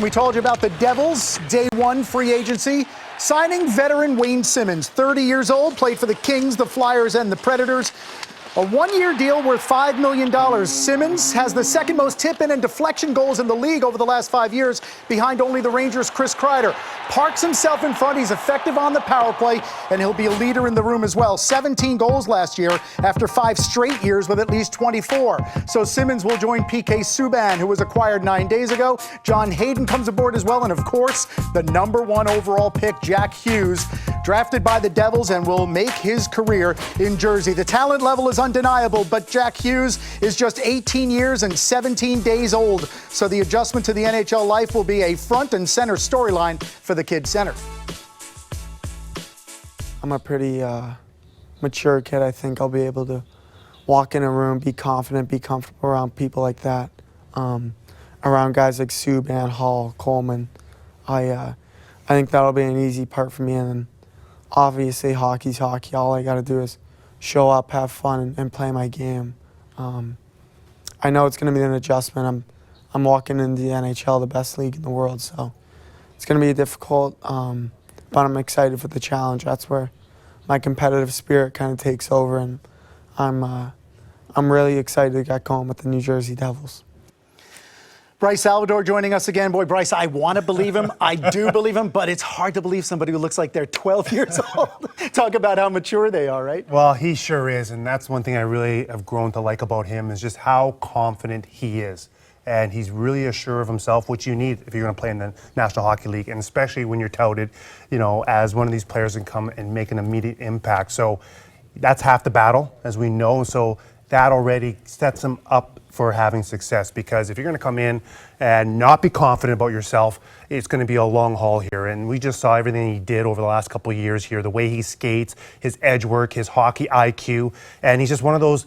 We told you about the Devils, day one free agency, signing veteran Wayne Simmonds, 30 years old, played for the Kings, the Flyers, and the Predators. A one-year deal worth $5 million. Simmonds has the second most tip-in and deflection goals in the league over the last 5 years, behind only the Rangers' Chris Kreider. Parks himself in front, he's effective on the power play, and he'll be a leader in the room as well. 17 goals last year after 5 straight years with at least 24. So Simmonds will join PK Subban, who was acquired 9 days ago. John Hayden comes aboard as well, and of course, the #1 overall pick, Jack Hughes, drafted by the Devils and will make his career in Jersey. The talent level is undeniable, but Jack Hughes is just 18 years and 17 days old. So the adjustment to the NHL life will be a front and center storyline for the Kid Center. I'm a pretty mature kid. I think I'll be able to walk in a room, be confident, be comfortable around people like that. Around guys like Subban, Hall, Coleman. I think that'll be an easy part for me. And then obviously hockey's hockey. All I got to do is show up, have fun, and play my game. I know it's going to be an adjustment. I'm walking into the NHL, the best league in the world, so it's going to be difficult, but I'm excited for the challenge. That's where my competitive spirit kind of takes over, and I'm really excited to get going with the New Jersey Devils. Bryce Salvador joining us again. Boy, Bryce, I want to believe him. I do believe him, but it's hard to believe somebody who looks like they're 12 years old. Talk about how mature they are, right? Well, he sure is, and that's one thing I really have grown to like about him is just how confident he is. And he's really assured of himself, which you need if you're going to play in the National Hockey League, and especially when you're touted, as one of these players can come and make an immediate impact. So that's half the battle, as we know. So that already sets him up for having success, because if you're going to come in and not be confident about yourself, it's going to be a long haul here. And we just saw everything he did over the last couple of years here, the way he skates, his edge work, his hockey IQ, and he's just one of those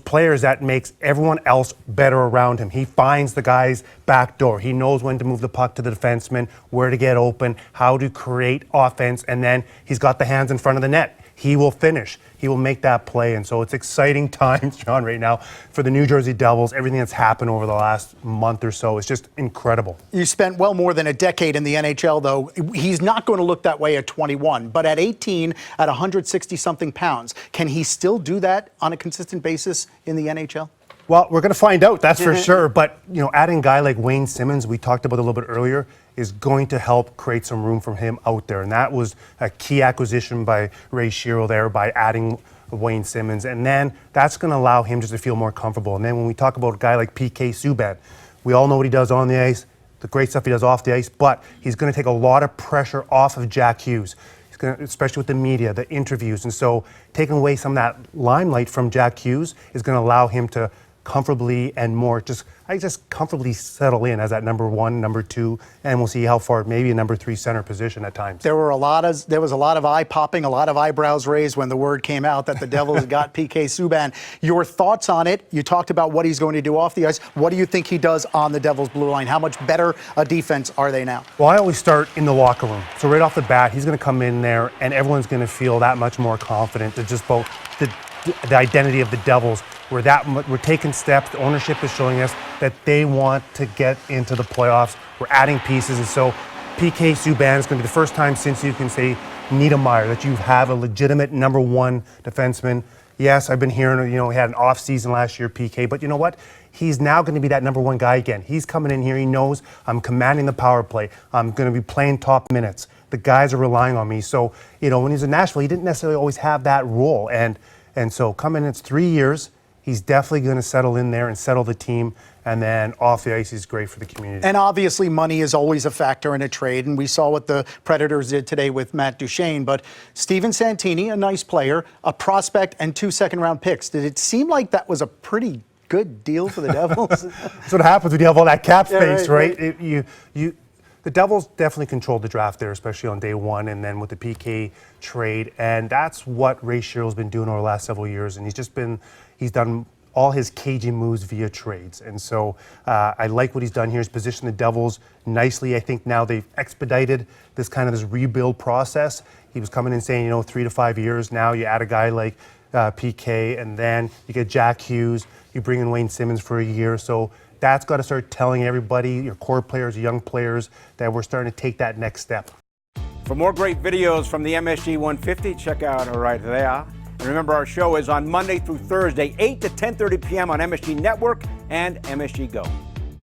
players that makes everyone else better around him. He finds the guy's back door. He knows when to move the puck to the defenseman, where to get open, how to create offense, and then he's got the hands in front of the net. He will finish. He will make that play. And so it's exciting times, John, right now for the New Jersey Devils. Everything that's happened over the last month or so is just incredible. You spent well more than a decade in the NHL, though. He's not going to look that way at 21, but at 18, at 160-something pounds, can he still do that on a consistent basis in the NHL? Well, we're going to find out, that's for sure. But, adding a guy like Wayne Simmonds, we talked about a little bit earlier, is going to help create some room for him out there. And that was a key acquisition by Ray Shero there by adding Wayne Simmonds. And then that's going to allow him just to feel more comfortable. And then when we talk about a guy like PK Subban, we all know what he does on the ice, the great stuff he does off the ice, but he's going to take a lot of pressure off of Jack Hughes. Especially with the media, the interviews. And so taking away some of that limelight from Jack Hughes is going to allow him to comfortably and more just comfortably settle in as that #1, #2, and we'll see how far, maybe a #3 center position at times. There was a lot of eye popping, a lot of eyebrows raised when the word came out that the Devils got PK Subban. Your thoughts on it? You talked about what he's going to do off the ice. What do you think he does on the Devils blue line? How much better a defense are they now? Well, I always start in the locker room. So right off the bat, he's going to come in there and everyone's going to feel that much more confident to just both the identity of the Devils. We're taking steps. The ownership is showing us that they want to get into the playoffs. We're adding pieces, and so PK Subban is going to be the first time since you can say Niedermayer that you have a legitimate #1 defenseman. Yes, I've been hearing, he had an off season last year, PK, but you know what? He's now going to be that #1 guy again. He's coming in here. He knows I'm commanding the power play. I'm going to be playing top minutes. The guys are relying on me. So, when he's in Nashville, he didn't necessarily always have that role, and so coming in, it's 3 years. He's definitely going to settle in there and settle the team. And then off the ice, he's great for the community. And obviously, money is always a factor in a trade. And we saw what the Predators did today with Matt Duchene. But Steven Santini, a nice player, a prospect, and 2 second-round picks. Did it seem like that was a pretty good deal for the Devils? That's what happens when you have all that cap space, yeah, right? The Devils definitely controlled the draft there, especially on day one, and then with the PK trade. And that's what Ray Shero's been doing over the last several years. And he's done all his cagey moves via trades. And so I like what he's done here. He's positioned the Devils nicely. I think now they've expedited this rebuild process. He was coming in saying, 3 to 5 years. Now you add a guy like PK, and then you get Jack Hughes. You bring in Wayne Simmonds for a year. So That's got to start telling everybody, your core players, young players, that we're starting to take that next step. For more great videos from the MSG 150, check out right there. And remember, our show is on Monday through Thursday, 8 to 10:30 p.m. on MSG Network and MSG Go.